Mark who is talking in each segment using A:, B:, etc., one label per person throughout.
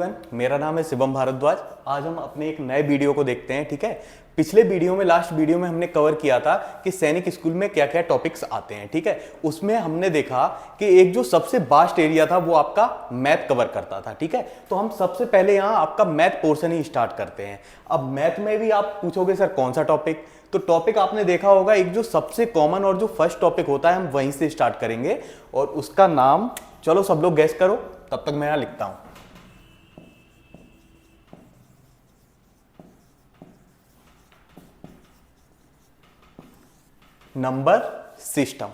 A: Everyone, मेरा नाम है शिवम भारद्वाज। आज हम अपने एक नए वीडियो को देखते हैं। ठीक है, पिछले वीडियो में, लास्ट वीडियो में हमने कवर किया था कि सैनिक स्कूल में क्या क्या टॉपिक्स आते हैं। ठीक है, उसमें हमने देखा कि एक जो सबसे वास्ट एरिया था वो आपका मैथ कवर करता था। ठीक है, तो हम सबसे पहले यहाँ आपका मैथ पोर्शन ही स्टार्ट करते हैं। अब मैथ में भी आप पूछोगे सर कौन सा टॉपिक, तो टॉपिक आपने देखा होगा एक जो सबसे कॉमन और जो फर्स्ट टॉपिक होता है हम वहीं से स्टार्ट करेंगे और उसका नाम, चलो सब लोग गैस करो, तब तक मैं यहां लिखता हूं। Number system.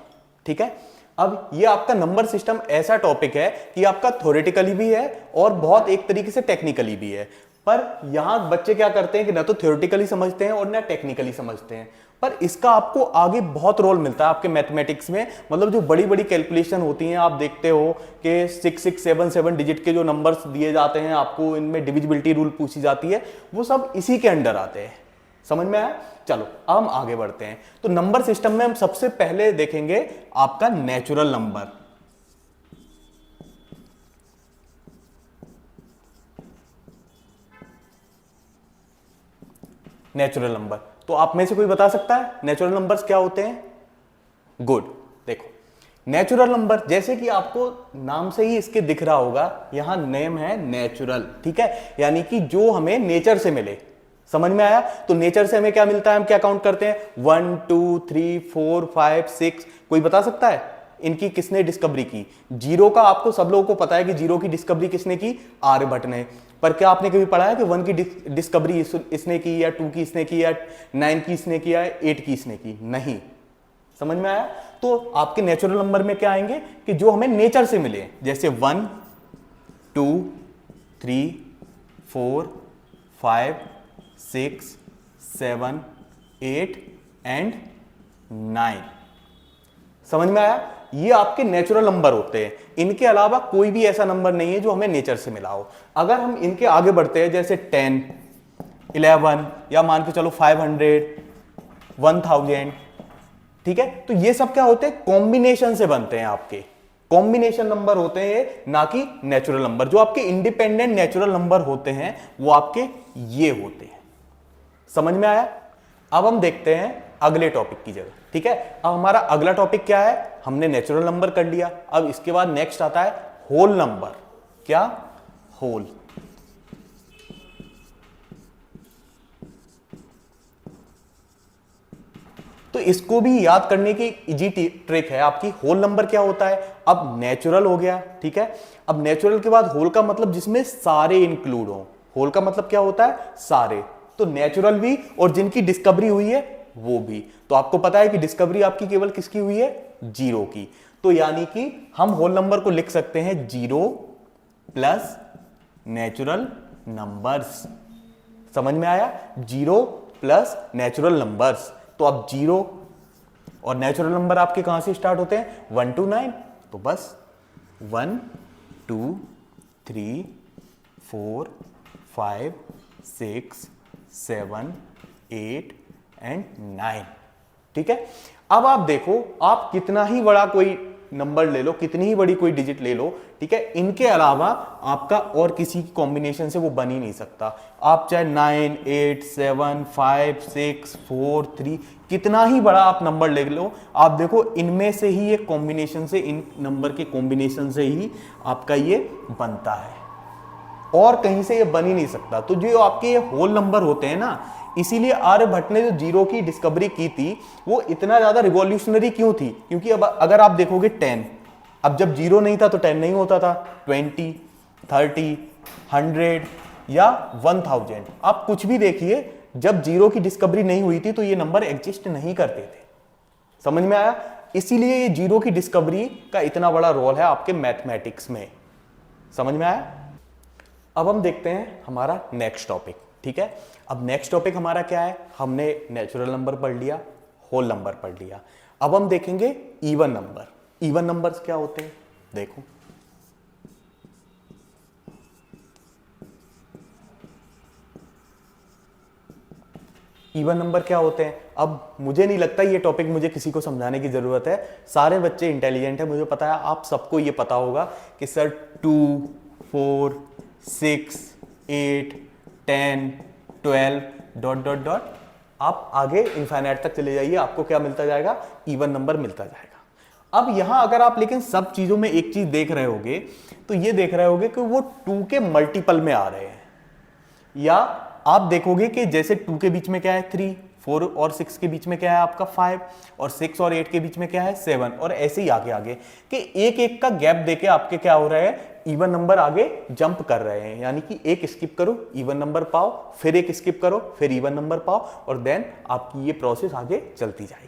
A: ठीक है, अब ये आपका नंबर सिस्टम ऐसा टॉपिक है कि आपका थ्योरेटिकली भी है और बहुत एक तरीके से टेक्निकली भी है। पर यहां बच्चे क्या करते हैं कि ना तो थ्योरेटिकली समझते हैं और ना टेक्निकली समझते हैं, पर इसका आपको आगे बहुत रोल मिलता है आपके मैथमेटिक्स में। मतलब जो बड़ी बड़ी कैलकुलेशन होती हैं, आप देखते हो कि 6677 डिजिट के जो नंबर्स दिए जाते हैं आपको, इनमें डिविजिबिलिटी रूल पूछी जाती है, वो सब इसी के अंडर आते हैं। समझ में आया? चलो अब हम आगे बढ़ते हैं। तो नंबर सिस्टम में हम सबसे पहले देखेंगे आपका नेचुरल नंबर। नेचुरल नंबर, तो आप में से कोई बता सकता है नेचुरल नंबर्स क्या होते हैं? गुड, देखो नेचुरल नंबर जैसे कि आपको नाम से ही इसके दिख रहा होगा, यहां नेम है नेचुरल। ठीक है, यानी कि जो हमें नेचर से मिले। समझ में आया? तो नेचर से हमें क्या मिलता है, हम क्या काउंट करते हैं? 1 2 3 4 5 6। कोई बता सकता है इनकी किसने डिस्कवरी की? जीरो का आपको सब लोगों को पता है कि जीरो की डिस्कवरी किसने की? आर्यभट्ट ने। पर क्या आपने कभी पढ़ा है कि 1 की डिस्कवरी इसने की, या 2 की इसने की, या 9 की इसने की, या 8 की इसने की? नहीं। समझ में आया? तो आपके नेचुरल नंबर में क्या आएंगे कि जो हमें नेचर से मिले, जैसे 1 2 3 4 5 6 7 8 एंड 9। समझ में आया? ये आपके नेचुरल नंबर होते हैं। इनके अलावा कोई भी ऐसा नंबर नहीं है जो हमें नेचर से मिला हो। अगर हम इनके आगे बढ़ते हैं, जैसे 10 11 या मान के चलो 500 1000, ठीक है, तो ये सब क्या होते हैं? कॉम्बिनेशन से बनते हैं, आपके कॉम्बिनेशन नंबर होते हैं, ना कि नेचुरल नंबर। जो आपके इंडिपेंडेंट नेचुरल नंबर होते हैं वो आपके ये होते हैं। समझ में आया? अब हम देखते हैं अगले टॉपिक की जगह। ठीक है, अब हमारा अगला टॉपिक क्या है? हमने नेचुरल नंबर कर लिया। अब इसके बाद नेक्स्ट आता है होल नंबर। क्या? होल। तो इसको भी याद करने की इजी ट्रिक है आपकी। होल नंबर क्या होता है? अब नेचुरल हो गया, ठीक है। अब नेचुरल के बाद होल का मतलब जिसमें सारे इंक्लूड हो। होल का मतलब क्या होता है? सारे। तो नेचुरल भी और जिनकी डिस्कवरी हुई है वो भी। तो आपको पता है कि डिस्कवरी आपकी केवल किसकी हुई है? जीरो की। तो यानी कि हम होल नंबर को लिख सकते हैं 0 प्लस नेचुरल नंबर्स। समझ में आया? 0 प्लस नेचुरल नंबर्स। तो अब 0 और नेचुरल नंबर आपके कहां से स्टार्ट होते हैं? 1 to 9। तो बस 1 2 3 4 5 6 7 8 एंड 9। ठीक है, अब आप देखो, आप कितना ही बड़ा कोई नंबर ले लो, कितनी ही बड़ी कोई डिजिट ले लो, ठीक है, इनके अलावा आपका और किसी की कॉम्बिनेशन से वो बन ही नहीं सकता। आप चाहे 9 8 7 5 6 4 3 कितना ही बड़ा आप नंबर ले लो, आप देखो इनमें से ही, ये कॉम्बिनेशन से, इन नंबर के कॉम्बिनेशन से ही आपका ये बनता है और कहीं से ये बन ही नहीं सकता। तो जो आपके ये होल नंबर होते हैं ना, इसीलिए आर्यभट्ट ने जो जीरो की डिस्कवरी की थी वो इतना ज्यादा रिवॉल्यूशनरी क्यों थी? क्योंकि अब अगर आप देखोगे 10, अब जब जीरो नहीं था तो 10 नहीं होता था। 20 30 100 या 1000, आप कुछ भी देखिए, जब जीरो की डिस्कवरी नहीं हुई थी तो ये नंबर एग्जिस्ट नहीं करते थे। समझ में आया? इसीलिए ये जीरो की डिस्कवरी का इतना बड़ा रोल है आपके मैथमेटिक्स में। समझ में आया? अब हम देखते हैं हमारा नेक्स्ट टॉपिक। ठीक है, अब नेक्स्ट टॉपिक हमारा क्या है? हमने नेचुरल नंबर पढ़ लिया, होल नंबर पढ़ लिया। अब हम देखेंगे इवन नंबर। इवन नंबर्स क्या होते हैं? देखो, इवन नंबर क्या होते हैं? अब मुझे नहीं लगता ये टॉपिक मुझे किसी को समझाने की जरूरत है, सारे बच्चे इंटेलिजेंट है, मुझे पता है आप सबको ये पता होगा कि सर 2 4 6, 8, 10, 12 डॉट डॉट डॉट, आप आगे इनफाइनाइट तक चले जाइए, आपको क्या मिलता जाएगा, इवन नंबर मिलता जाएगा। अब यहां अगर आप लेकिन सब चीजों में एक चीज देख रहे होगे, तो ये देख रहे होगे कि वो 2 के मल्टीपल में आ रहे हैं, या आप देखोगे कि जैसे 2 के बीच में क्या है 3, 4 और 6 के बीच में क्या है आपका 5, और 6 और 8 के बीच में क्या है 7, और ऐसे ही आगे आगे कि एक एक का गैप देके आपके क्या हो रहा है, इवन नंबर आगे जंप कर रहे हैं। यानी कि एक स्किप करो इवन नंबर पाओ, फिर एक स्किप करो फिर इवन नंबर पाओ, और देन आपकी ये प्रोसेस आगे चलती जाएगी।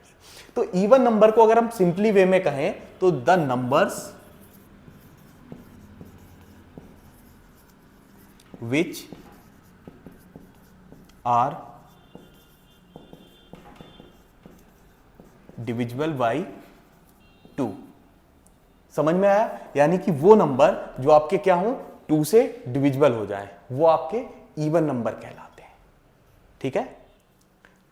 A: तो इवन नंबर को अगर हम सिंपली वे में कहें तो the numbers which are divisible by 2। समझ में आया? यानी कि वो नंबर जो आपके क्या हो 2 से डिविजिबल हो जाए, वो आपके इवन नंबर कहलाते हैं। ठीक है,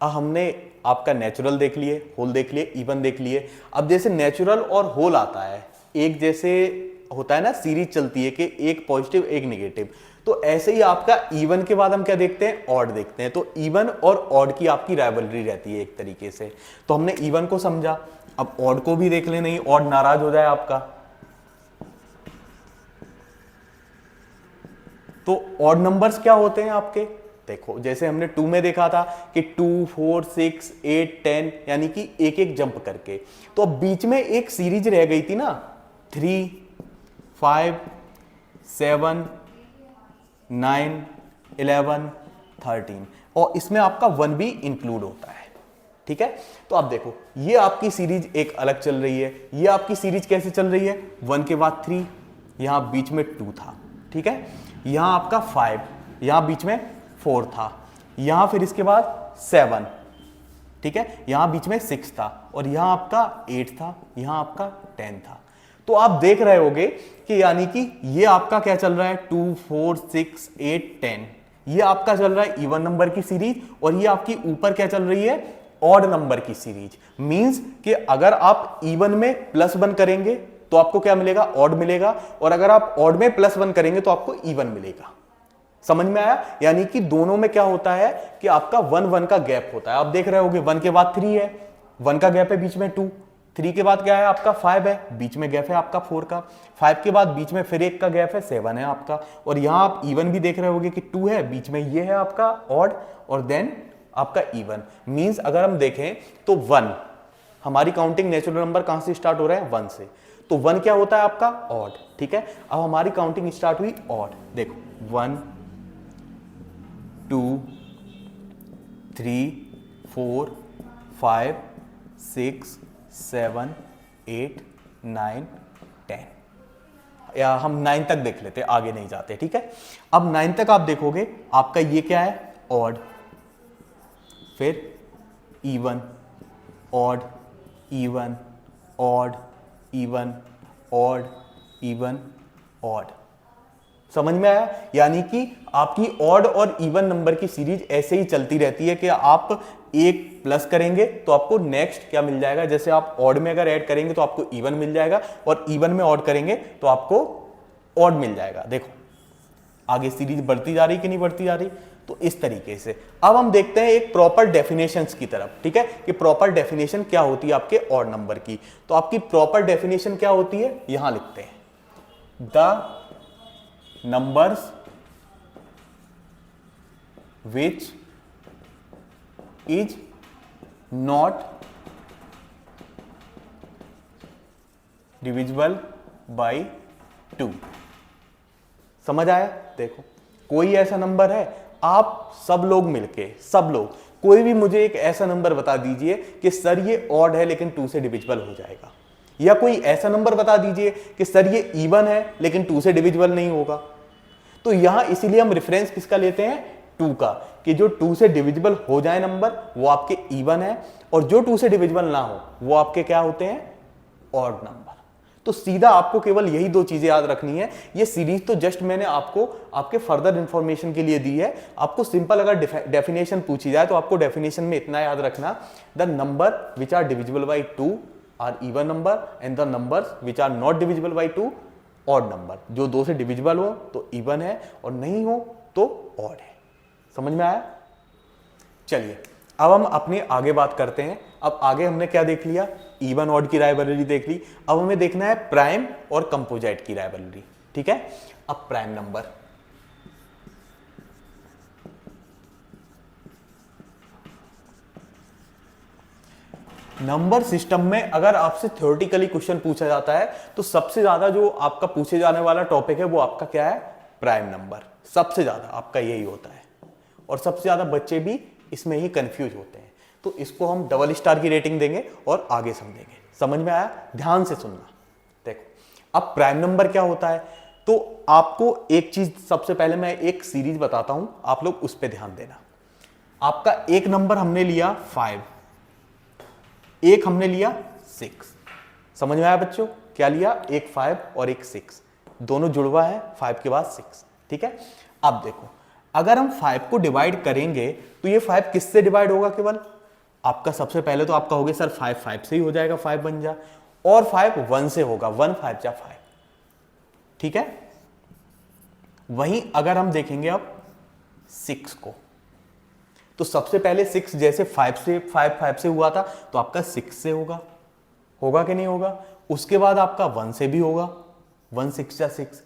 A: अब हमने आपका नेचुरल देख लिए, होल देख लिए, इवन देख लिए। अब जैसे नेचुरल और होल आता है, एक जैसे होता है ना, सीरीज चलती है कि एक पॉजिटिव एक नेगेटिव, तो ऐसे ही आपका इवन के बाद हम क्या देखते हैं, ऑड देखते हैं। तो इवन और ऑड की आपकी राइवलरी रहती है एक तरीके से। तो हमने इवन को समझा, अब ऑड को भी देख ले, नहीं ऑड नाराज हो जाए आपका, तो ऑड नंबर्स क्या होते हैं आपके, देखो जैसे हमने 2 में देखा था कि 2, 4, 6, 8, 10, यानी कि एक एक जंप करके। तो अब बीच में एक सीरीज रह गई थी ना, 3, 5, 7, 9, 11, 13, और इसमें आपका 1 भी इंक्लूड होता है। ठीक है, तो आप देखो ये आपकी सीरीज एक अलग चल रही है, ये आपकी सीरीज कैसे चल रही है, 1 के बाद 3, यहां बीच में 2 था। ठीक है, यहां आपका 5, यहां बीच में 4 था, यहां फिर इसके बाद 7, ठीक है, यहां बीच में 6 था, और यहां आपका 8 था, यहां आपका 10 था। तो आप देख रहे होगे कि यानी कि ये आपका क्या चल रहा है, 2, 4, 6, 8, 10, ये आपका चल रहा है इवन नंबर की सीरीज, और ये आपकी ऊपर क्या चल रही है, ऑड नंबर की सीरीज। मींस कि अगर आप इवन में +1 करेंगे तो आपको क्या मिलेगा, ऑड मिलेगा, और अगर आप ऑड में +1 करेंगे तो आपको इवन मिलेगा। समझ में आया? यानी कि दोनों में क्या होता है कि आपका 1 1 का गैप होता है। आप देख रहे होगे 1 के बाद 3 है, 1 का गैप है, बीच में 2, 3 के बाद क्या है आपका 5 है, बीच में गैप है आपका 4 का, 5 के बाद बीच में फिर 1 का गैप है, 7 है आपका, और यहां आप इवन भी देख रहे होगे कि 2 है, बीच में ये है आपका ऑड, और देन आपका इवन। मींस अगर हम देखें तो 1, हमारी काउंटिंग नेचुरल नंबर कहां से स्टार्ट हो रहा है, 1 से, तो 1 क्या होता है आपका ऑड। ठीक है, अब हमारी काउंटिंग स्टार्ट हुई ऑड, देखो 1, 2, 3, 4, 5, 6, 7, 8, 9, 10, या हम 9 तक देख लेते, आगे नहीं जाते। ठीक है, अब 9 तक आप देखोगे आपका ये क्या है, ऑड, फिर even, odd, even, odd, even, odd, even, odd. समझ में आया? यानी कि आपकी ऑड और इवन नंबर की सीरीज ऐसे ही चलती रहती है कि आप एक प्लस करेंगे तो आपको नेक्स्ट क्या मिल जाएगा, जैसे आप ऑड में अगर ऐड करेंगे तो आपको इवन मिल जाएगा, और इवन में ऑड करेंगे तो आपको ऑड मिल जाएगा। देखो आगे सीरीज बढ़ती जा रही कि नहीं बढ़ती जा रही। तो इस तरीके से अब हम देखते हैं एक प्रॉपर डेफिनेशंस की तरफ। ठीक है, कि प्रॉपर डेफिनेशन क्या होती है आपके ऑड नंबर की। तो आपकी प्रॉपर डेफिनेशन क्या होती है, यहां लिखते हैं, the numbers which is not divisible by 2। समझ आया? देखो कोई ऐसा नंबर है, आप सब लोग मिलके, सब लोग कोई भी मुझे एक ऐसा नंबर बता दीजिए कि सर ये ऑड है लेकिन 2 से डिविजिबल हो जाएगा, या कोई ऐसा नंबर बता दीजिए कि सर ये इवन है लेकिन 2 से डिविजिबल नहीं होगा। तो यहां इसीलिए हम रेफरेंस किसका लेते हैं, 2 का, कि जो 2 से डिविजिबल हो जाए नंबर वो आपके इवन है, और जो 2 से डिविजिबल ना हो वो आपके क्या होते हैं, ऑड नंबर। तो सीधा आपको केवल यही 2 चीजें याद रखनी है। ये सीरीज तो जस्ट मैंने आपको आपके फर्दर इंफॉर्मेशन के लिए दी है। आपको सिंपल अगर डेफिनेशन पूछी जाए तो आपको डेफिनेशन में इतना याद रखना, the number which are divisible by 2 are even number and the numbers which are not divisible by 2 odd number, जो 2 से डिविजिबल हो तो इवन है और नहीं हो तो ऑड है। समझ में आया? चलिए अब हम अपने आगे बात करते हैं। अब आगे हमने क्या देख लिया, इवन ऑड की राइवलरी देख ली। अब हमें देखना है प्राइम और कंपोजिट की राइवलरी। ठीक है, अब प्राइम नंबर, नंबर सिस्टम में अगर आपसे थ्योरेटिकली क्वेश्चन पूछा जाता है तो सबसे ज्यादा जो आपका पूछे जाने वाला टॉपिक है वो आपका क्या है, प्राइम नंबर। सबसे ज्यादा आपका यही होता है और सबसे ज्यादा बच्चे भी इसमें ही कंफ्यूज होते हैं। तो इसको हम डबल स्टार की रेटिंग देंगे और आगे समझेंगे। समझ में आया? ध्यान से सुनना। देखो अब प्राइम नंबर क्या होता है, तो आपको एक चीज सबसे पहले मैं एक सीरीज बताता हूं, आप लोग उस पर ध्यान देना। आपका एक नंबर हमने लिया 5, एक हमने लिया 6। समझ में आया बच्चों? क्या लिया? एक 5 और एक 6, दोनों जुड़वा है, 5 के बाद 6। ठीक है, अब देखो अगर हम 5 को डिवाइड करेंगे तो ये 5 किससे डिवाइड होगा? केवल आपका सबसे पहले तो आपका हो गया सर 5 5 से ही हो जाएगा, 5 बन जा, और 5 1 से होगा, 1 5 जा 5। ठीक है, वहीं अगर हम देखेंगे अब 6 को, तो सबसे पहले 6 जैसे 5 से हुआ था तो आपका 6 से होगा, होगा कि नहीं होगा? उसके बाद आपका 1 से भी होगा, 1 6 जा 6।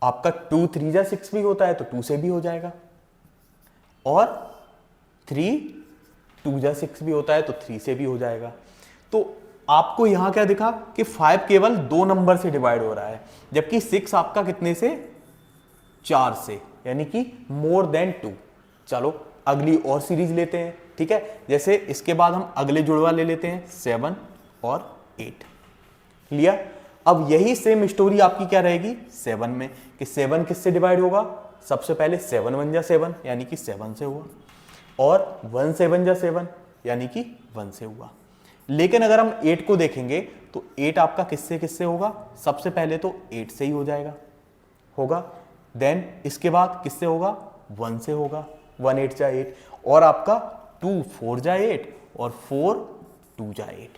A: आपका 2 3 जा 6 भी होता है तो 2 से भी हो जाएगा, और 3 2 जा 6 भी होता है तो 3 से भी हो जाएगा। तो आपको यहां क्या दिखा कि 5 केवल 2 नंबर से डिवाइड हो रहा है, जबकि 6 आपका कितने से? 4 से, यानी कि मोर देन 2। चलो अगली और सीरीज लेते हैं। ठीक है, जैसे इसके बाद हम अगले जुड़वा ले लेते हैं 7 और 8 लिया। अब यही सेम स्टोरी आपकी क्या रहेगी 7 में, कि 7 किससे डिवाइड होगा? सबसे पहले 7 1 जा 7 यानी कि 7 से हुआ, और 1 7 जा 7 यानी कि 1 से हुआ। लेकिन अगर हम 8 को देखेंगे तो 8 आपका किससे किससे होगा? सबसे पहले तो 8 से ही हो जाएगा, होगा। देन इसके बाद किससे होगा? 1 से होगा, 1 8 जा 8, और आपका 2 4 जा 8 और 4 2 जा 8।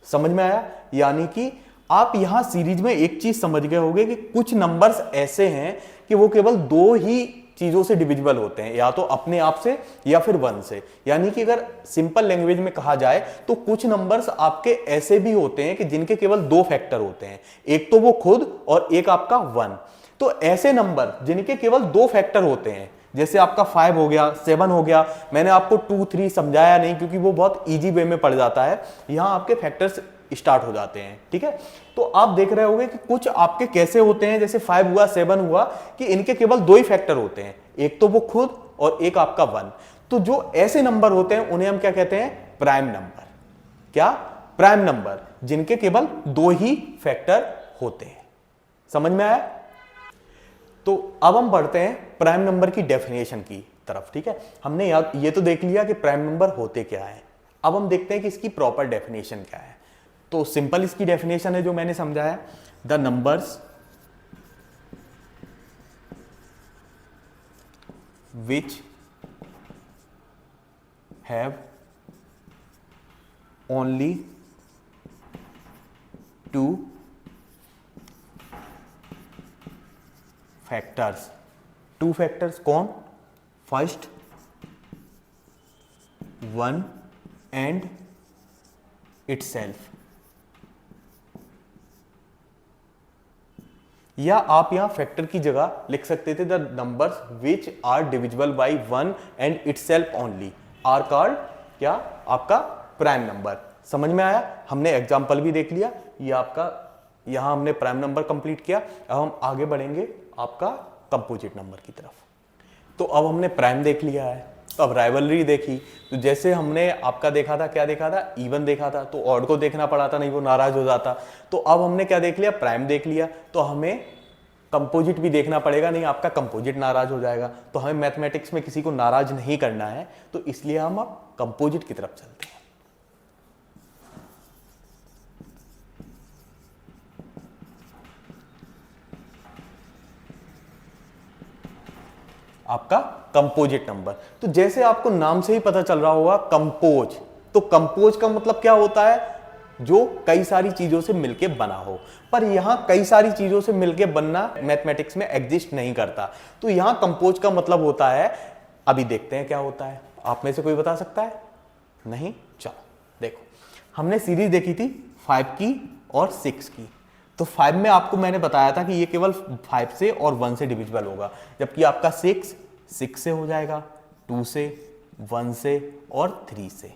A: समझ में आया? यानी कि आप यहां सीरीज में एक चीज समझ गए होंगे कि कुछ नंबर्स ऐसे हैं कि वो केवल 2 ही चीजों से डिविजिबल होते हैं, या तो अपने आप से या फिर 1 से। यानी कि अगर सिंपल लैंग्वेज में कहा जाए तो कुछ नंबर्स आपके ऐसे भी होते हैं कि जिनके केवल 2 फैक्टर होते हैं, एक तो वो खुद और एक आपका 1। तो ऐसे नंबर जिनके केवल 2 फैक्टर होते हैं, जैसे आपका 5 हो गया, 7 हो गया, मैंने आपको 2 3 समझाया नहीं क्योंकि वो बहुत इजी वे में पड़ जाता है, यहां आपके फैक्टर्स स्टार्ट हो जाते हैं। ठीक है, तो आप देख रहे होंगे कि कुछ आपके कैसे होते हैं, जैसे 5 हुआ 7 हुआ, कि इनके केवल 2 ही फैक्टर होते हैं, एक तो वो खुद और एक आपका 1। तो जो ऐसे नंबर होते हैं उन्हें हम क्या कहते हैं? Prime number. क्या? प्राइम नंबर, जिनके केवल 2 ही फैक्टर होते हैं। समझ में आया? तो अब हम बढ़ते हैं प्राइम नंबर की डेफिनेशन की तरफ। ठीक है, हमने ये तो देख लिया कि प्राइम नंबर होते क्या है। अब हम देखते हैं कि इसकी प्रॉपर डेफिनेशन क्या है। तो सिंपल इसकी डेफिनेशन है जो मैंने समझाया, the numbers which have only 2 factors. 2 factors कौन? फर्स्ट 1 एंड इटसेल्फ, या आप यहां फैक्टर की जगह लिख सकते थे the numbers which are divisible by 1 and itself only are called क्या? आपका प्राइम नंबर। समझ में आया? हमने एग्जांपल भी देख लिया, ये आपका यहां हमने प्राइम नंबर कंप्लीट किया। अब हम आगे बढ़ेंगे आपका कंपोजिट नंबर की तरफ। तो अब हमने प्राइम देख लिया है, तो अब राइवलरी देखी। तो जैसे हमने आपका देखा था, क्या देखा था? इवन देखा था, तो ऑड को देखना पड़ा था, नहीं वो नाराज हो जाता। तो अब हमने क्या देख लिया? प्राइम देख लिया। तो हमें कंपोजिट भी देखना पड़ेगा, नहीं आपका कंपोजिट नाराज हो जाएगा। तो हमें मैथमेटिक्स में किसी को नाराज नहीं करना है, तो इसलिए हम अब कंपोजिट की तरफ चलते हैं। आपका कंपोजिट नंबर। तो जैसे आपको नाम से ही पता चल रहा होगा कंपोज, तो कंपोज का मतलब क्या होता है? जो कई सारी चीजों से मिलके बना हो, पर यहां कई सारी चीजों से मिलके बनना मैथमेटिक्स में एग्जिस्ट नहीं करता। तो यहां कंपोज का मतलब होता है, अभी देखते हैं क्या होता है। आप में से कोई बता सकता है? नहीं? चलो देखो, हमने सीरीज देखी थी 5 की और 6 की। तो 5 में आपको मैंने बताया था कि ये केवल 5 से और 1 से डिविजिबल होगा, जबकि आपका 6 से हो जाएगा, 2 से, 1 से और 3 से।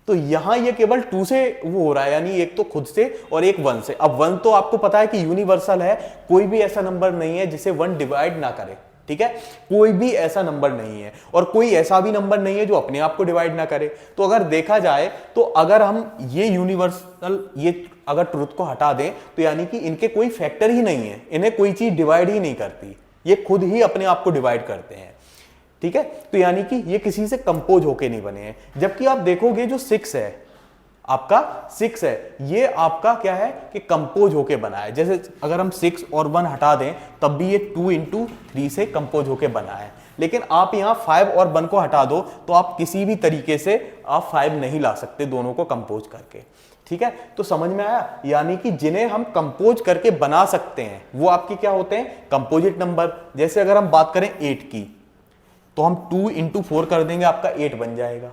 A: तो यहां ये केवल 2 से वो हो रहा है, यानी एक तो खुद से और एक 1 से। अब 1 तो आपको पता है कि यूनिवर्सल है, कोई भी ऐसा नंबर नहीं है जिसे 1 डिवाइड ना करे, ठीक है? कोई भी ऐसा नंबर नहीं है, और कोई ऐसा भी नंबर नहीं है जो अपने आप को डिवाइड ना करे। तो अगर देखा जाए तो अगर हम ये यूनिवर्सल, ये अगर ट्रुथ को हटा दें तो यानी कि इनके कोई फैक्टर ही नहीं है, इन्हें कोई चीज डिवाइड ही नहीं करती, ये खुद ही अपने आप को डिवाइड करते हैं, ठीक है? तो यानी कि ये किसी से कंपोज होके नहीं बने हैं। जबकि आप देखोगे जो 6 है, आपका 6 है, ये आपका क्या है कि कंपोज होके बना है। जैसे अगर हम 6 और 1 हटा दें तब भी ये 2 into 3 से कंपोज होके बना है। लेकिन आप यहां 5 और 1 को हटा दो तो आप किसी भी तरीके से आप 5 नहीं ला सकते दोनों को कंपोज करके, ठीक है? तो समझ में आया? यानी कि जिन्हें हम कंपोज करके बना सकते हैं वो आपके क्या होते हैं? Composite number. जैसे अगर हम बात करें 8 की, तो हम 2 into 4 कर देंगे, आपका 8 बन जाएगा।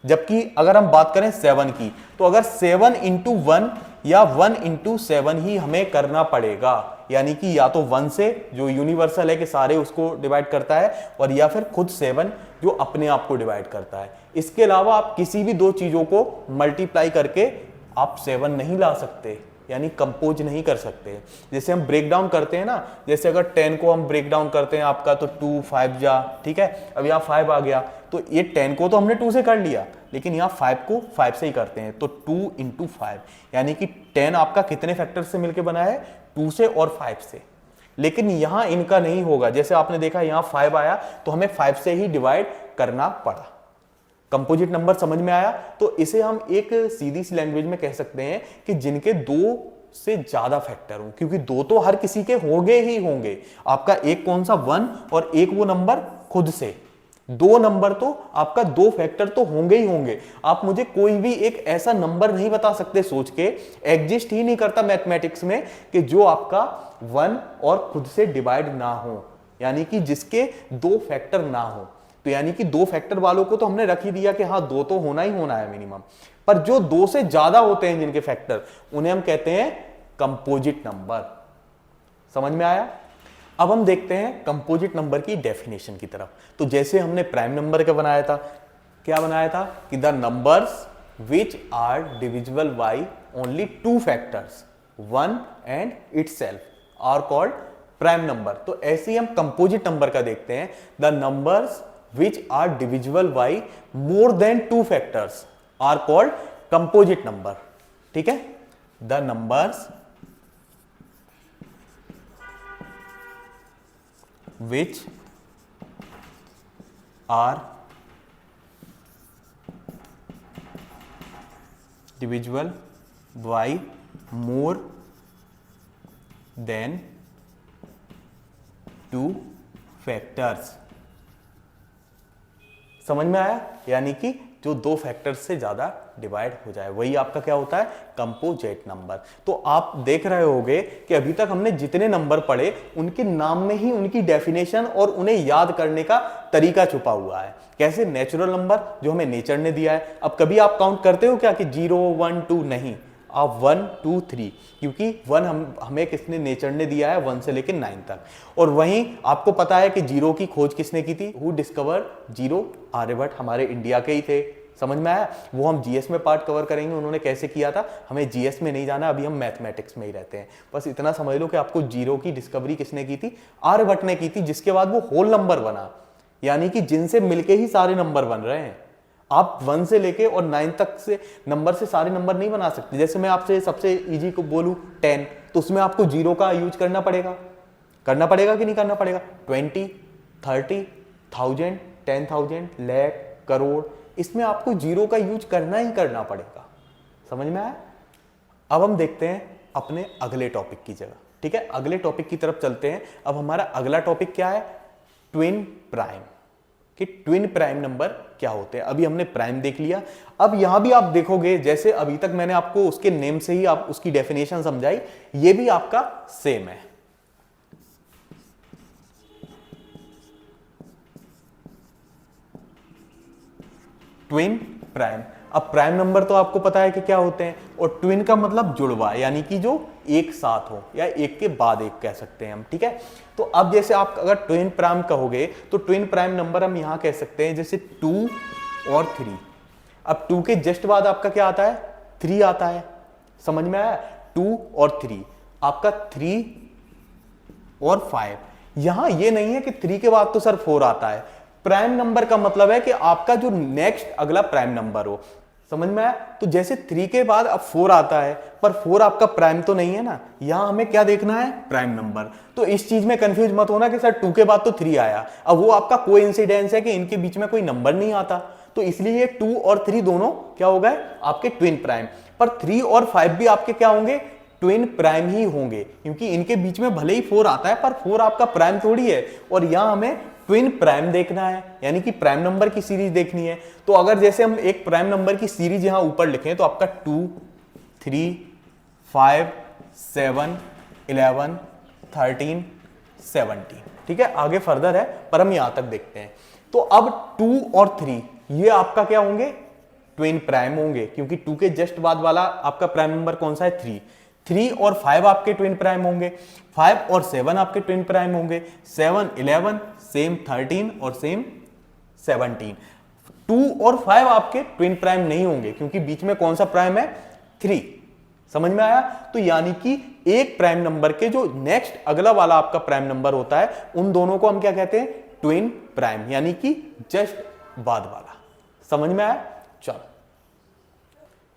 A: जबकि अगर हम बात करें 7 की, तो अगर 7 into 1 या 1 into 7 ही हमें करना पड़ेगा, यानी कि या तो 1 से जो यूनिवर्सल है कि सारे उसको डिवाइड करता है, और या फिर खुद 7 जो अपने आप को डिवाइड करता है। इसके अलावा आप किसी भी दो चीजों को मल्टीप्लाई करके आप 7 नहीं ला सकते, यानी कंपोज नहीं कर सकते। जैसे हम ब्रेक डाउन करते हैं ना, जैसे अगर 10 को हम ब्रेक डाउन करते हैं आपका, तो 2 5 जा, ठीक है? अब यहाँ 5 आ गया, तो ये 10 को तो हमने 2 से कर लिया, लेकिन यहाँ 5 को 5 से ही करते हैं, तो 2 into 5, यानी कि 10 आपका कितने फैक्टर से मिलकर बना है? 2 से और 5 से। लेकिन यहाँ इनका नहीं होगा। जैसे आपने देखा यहाँ 5 आया तो हमें 5 से ही डिवाइड करना पड़ा। कंपोजिट नंबर समझ में आया? तो इसे हम एक सीधी सी लैंग्वेज में कह सकते हैं कि जिनके 2 से ज्यादा फैक्टर हो, क्योंकि 2 तो हर किसी के होंगे ही होंगे। आपका एक कौन सा? 1, और एक वो नंबर खुद से। 2 नंबर तो आपका 2 फैक्टर तो होंगे ही होंगे। आप मुझे कोई भी एक ऐसा नंबर नहीं बता सकते सोच के, एग्जिस्ट ही नहीं करता मैथमेटिक्स में, कि जो आपका 1 और खुद से डिवाइड ना हो, यानी कि जिसके 2 फैक्टर ना हो। तो यानी कि 2 फैक्टर वालों को तो हमने रख ही दिया कि हाँ 2 तो होना ही होना है मिनिमम, पर जो 2 से ज्यादा होते हैं जिनके फैक्टर, उन्हें हम कहते हैं कंपोजिट नंबर। समझ में आया? अब हम देखते हैं कंपोजिट नंबर की डेफिनेशन की तरफ। तो जैसे हमने प्राइम नंबर का बनाया था, क्या बनाया था कि the numbers which are divisible by only 2 factors 1 and itself are called prime number. तो ऐसे ही हम कंपोजिट नंबर का देखते हैं, the numbers which are divisible by more than 2 factors are called composite number, ठीक है? The numbers which are divisible by more than 2 factors। समझ में आया? यानी कि जो 2 फैक्टर से ज्यादा डिवाइड हो जाए, वही आपका क्या होता है? Composite number. तो आप देख रहे होंगे कि अभी तक हमने जितने नंबर पढ़े उनके नाम में ही उनकी डेफिनेशन और उन्हें याद करने का तरीका छुपा हुआ है। कैसे? नेचुरल नंबर जो हमें नेचर ने दिया है। अब कभी आप काउंट करते हो क्या कि 0 1 2? नहीं, आप 1 2 3, क्योंकि 1 हमें किसने? नेचर ने दिया है 1 से लेकर 9 तक। और वहीं आपको पता है कि 0 की खोज किसने की थी? Who discover 0? आर्यभट्ट, हमारे इंडिया के ही थे। समझ में आया? वो हम जीएस में पार्ट कवर करेंगे, उन्होंने कैसे किया था। हमें जीएस में नहीं जाना, अभी हम मैथमेटिक्स में ही रहते हैं। बस इतना समझ लो कि आपको 0 की डिस्कवरी किसने की थी? आर्यभट्ट ने की थी, जिसके बाद वो होल नंबर बना, यानी कि जिनसे मिलके ही सारे नंबर बन रहे हैं। आप 1 से लेके और 9 तक से नंबर से सारे नंबर नहीं बना सकते। जैसे मैं आपसे सबसे इजी को बोलूं 10, तो उसमें आपको 0 का यूज करना पड़ेगा कि नहीं करना पड़ेगा? 20 30 1000 10,000 लाख करोड़, इसमें आपको 0 का यूज करना ही करना पड़ेगा। समझ में आया? अब हम देखते हैं अपने अगले टॉपिक की जगह, ठीक है? अगले टॉपिक की तरफ चलते हैं। अब हमारा अगला टॉपिक क्या है? Twin prime. कि ट्विन प्राइम नंबर क्या होते हैं। अभी हमने प्राइम देख लिया। अब यहां भी आप देखोगे जैसे अभी तक मैंने आपको उसके नेम से ही आप उसकी डेफिनेशन समझाई, ये भी आपका सेम है। Twin prime. अब प्राइम नंबर तो आपको पता है कि क्या होते हैं, और ट्विन का मतलब जुड़वा, यानी कि जो एक साथ हो या एक के बाद एक कह सकते हैं हम, ठीक है। तो अब जैसे आप अगर ट्विन प्राइम कहोगे तो ट्विन प्राइम नंबर हम यहां कह सकते हैं जैसे 2 और 3। अब 2 के जस्ट बाद आपका क्या आता है, 3 आता है। समझ में आया, 2 और 3, आपका 3 और 5। यहां ये नहीं है कि 3 के बाद तो सर 4 आता है। प्राइम नंबर का मतलब है कि आपका जो नेक्स्ट अगला प्राइम नंबर हो। समझ में आया। तो जैसे 3 के बाद अब 4 आता है, पर 4 आपका प्राइम तो नहीं है ना, यहां हमें क्या देखना है, प्राइम नंबर। तो इस चीज में कंफ्यूज मत होना कि सर 2 के बाद तो 3 आया। अब वो आपका कोइंसिडेंस है कि इनके बीच में कोई नंबर नहीं आता, तो इसलिए 2 और 3 दोनों क्या हो गए, आपके ट्विन प्राइम। पर 3 और 5 भी आपके क्या होंगे, ट्विन प्राइम ही होंगे, क्योंकि इनके बीच में भले ही 4 आता है पर 4 आपका प्राइम थोड़ी है। और यहां हमें ट्विन प्राइम देखना है, यानी कि प्राइम नंबर की सीरीज देखनी है। तो अगर जैसे हम एक प्राइम नंबर की सीरीज यहां ऊपर लिखें तो आपका 2, 3, 5, 7, 11, 13, 17, ठीक है। आगे फर्दर है पर हम यहां तक देखते हैं। तो अब 2 और 3 ये आपका क्या होंगे, ट्विन प्राइम होंगे, क्योंकि 2 के जस्ट बाद वाला आपका प्राइम नंबर कौन सा है, 3। 3 और 5 आपके ट्विन प्राइम होंगे, 5 और 7 आपके ट्विन प्राइम होंगे, 7, 11, सेम 13 और सेम 17। 2 और 5 आपके ट्विन प्राइम नहीं होंगे, क्योंकि बीच में कौन सा प्राइम है, 3। समझ में आया। तो यानी कि एक प्राइम नंबर के जो नेक्स्ट अगला वाला आपका प्राइम नंबर होता है, उन दोनों को हम क्या कहते हैं, ट्विन प्राइम, यानी कि जस्ट बाद वाला। समझ में आया। चलो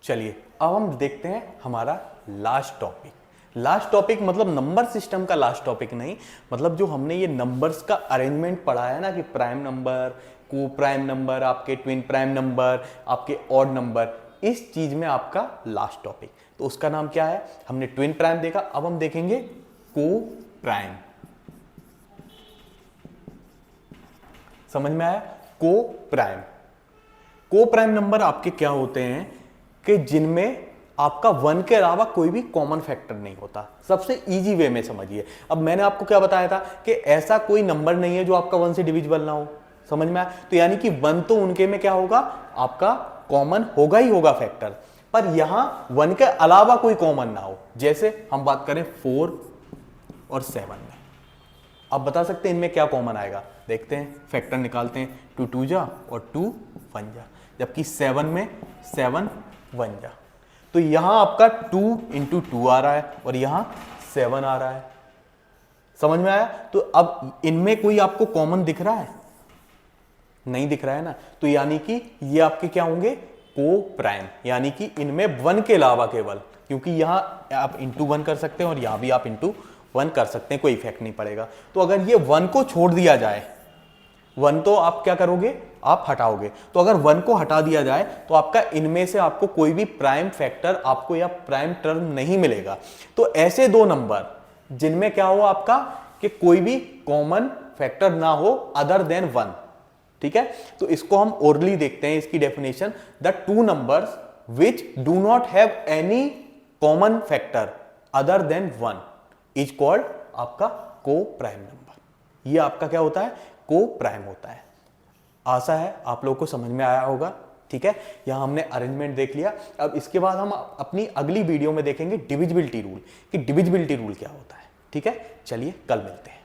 A: चलिए अब हम देखते हैं हमारा लास्ट टॉपिक। लास्ट टॉपिक मतलब नंबर सिस्टम का लास्ट टॉपिक नहीं, मतलब जो हमने ये नंबर्स का अरेंजमेंट पढ़ा है ना, कि प्राइम नंबर, को प्राइम नंबर, आपके ट्विन प्राइम नंबर, आपके ऑड नंबर, इस चीज में आपका लास्ट टॉपिक। तो उसका नाम क्या है, हमने ट्विन प्राइम देखा, अब हम देखेंगे को प्राइम। समझ में आया। को प्राइम, को प्राइम नंबर आपके क्या होते हैं कि जिनमें आपका 1 के अलावा कोई भी कॉमन फैक्टर नहीं होता। सबसे इजी वे में समझिए। अब मैंने आपको क्या बताया था कि ऐसा कोई नंबर नहीं है जो आपका 1 से डिविजिबल ना हो। समझ में आया। तो यानी कि 1 तो उनके में क्या होगा, आपका कॉमन होगा ही होगा फैक्टर, पर यहां 1 के अलावा कोई कॉमन ना हो। जैसे हम बात करें 4 और 7 में, अब बता सकते हैं इनमें क्या कॉमन आएगा। देखते हैं, फैक्टर निकालते हैं। 2 2 जा और 2 1 जा, जबकि 7 में 7 1 जा। तो यहां आपका 2 × 2 आ रहा है और यहां 7 आ रहा है। समझ में आया। तो अब इनमें कोई आपको कॉमन दिख रहा है, नहीं दिख रहा है ना। तो यानी कि ये आपके क्या होंगे, को प्राइम, यानी कि इनमें 1 के अलावा केवल, क्योंकि यहां आप × 1 कर सकते हैं और यहां भी आप × 1 कर सकते हैं, कोई इफेक्ट नहीं पड़ेगा। तो अगर ये 1 को छोड़ दिया जाए, 1 तो आप क्या करोगे, आप हटाओगे। तो अगर 1 को हटा दिया जाए तो आपका इनमें से आपको कोई भी प्राइम फैक्टर आपको या प्राइम टर्म नहीं मिलेगा। तो ऐसे दो नंबर जिनमें क्या हो आपका कि कोई भी कॉमन फैक्टर ना हो अदर देन 1, ठीक है। तो इसको हम ओरली देखते हैं, इसकी definition, the 2 numbers which do not have any common factor other than 1 is called आपका को प्राइम नंबर। ये आपका क्या होता है, को प्राइम होता है। आशा है आप लोगों को समझ में आया होगा, ठीक है। यहां हमने अरेंजमेंट देख लिया। अब इसके बाद हम अपनी अगली वीडियो में देखेंगे डिविजिबिलिटी रूल, कि डिविजिबिलिटी रूल क्या होता है, ठीक है। चलिए कल मिलते हैं।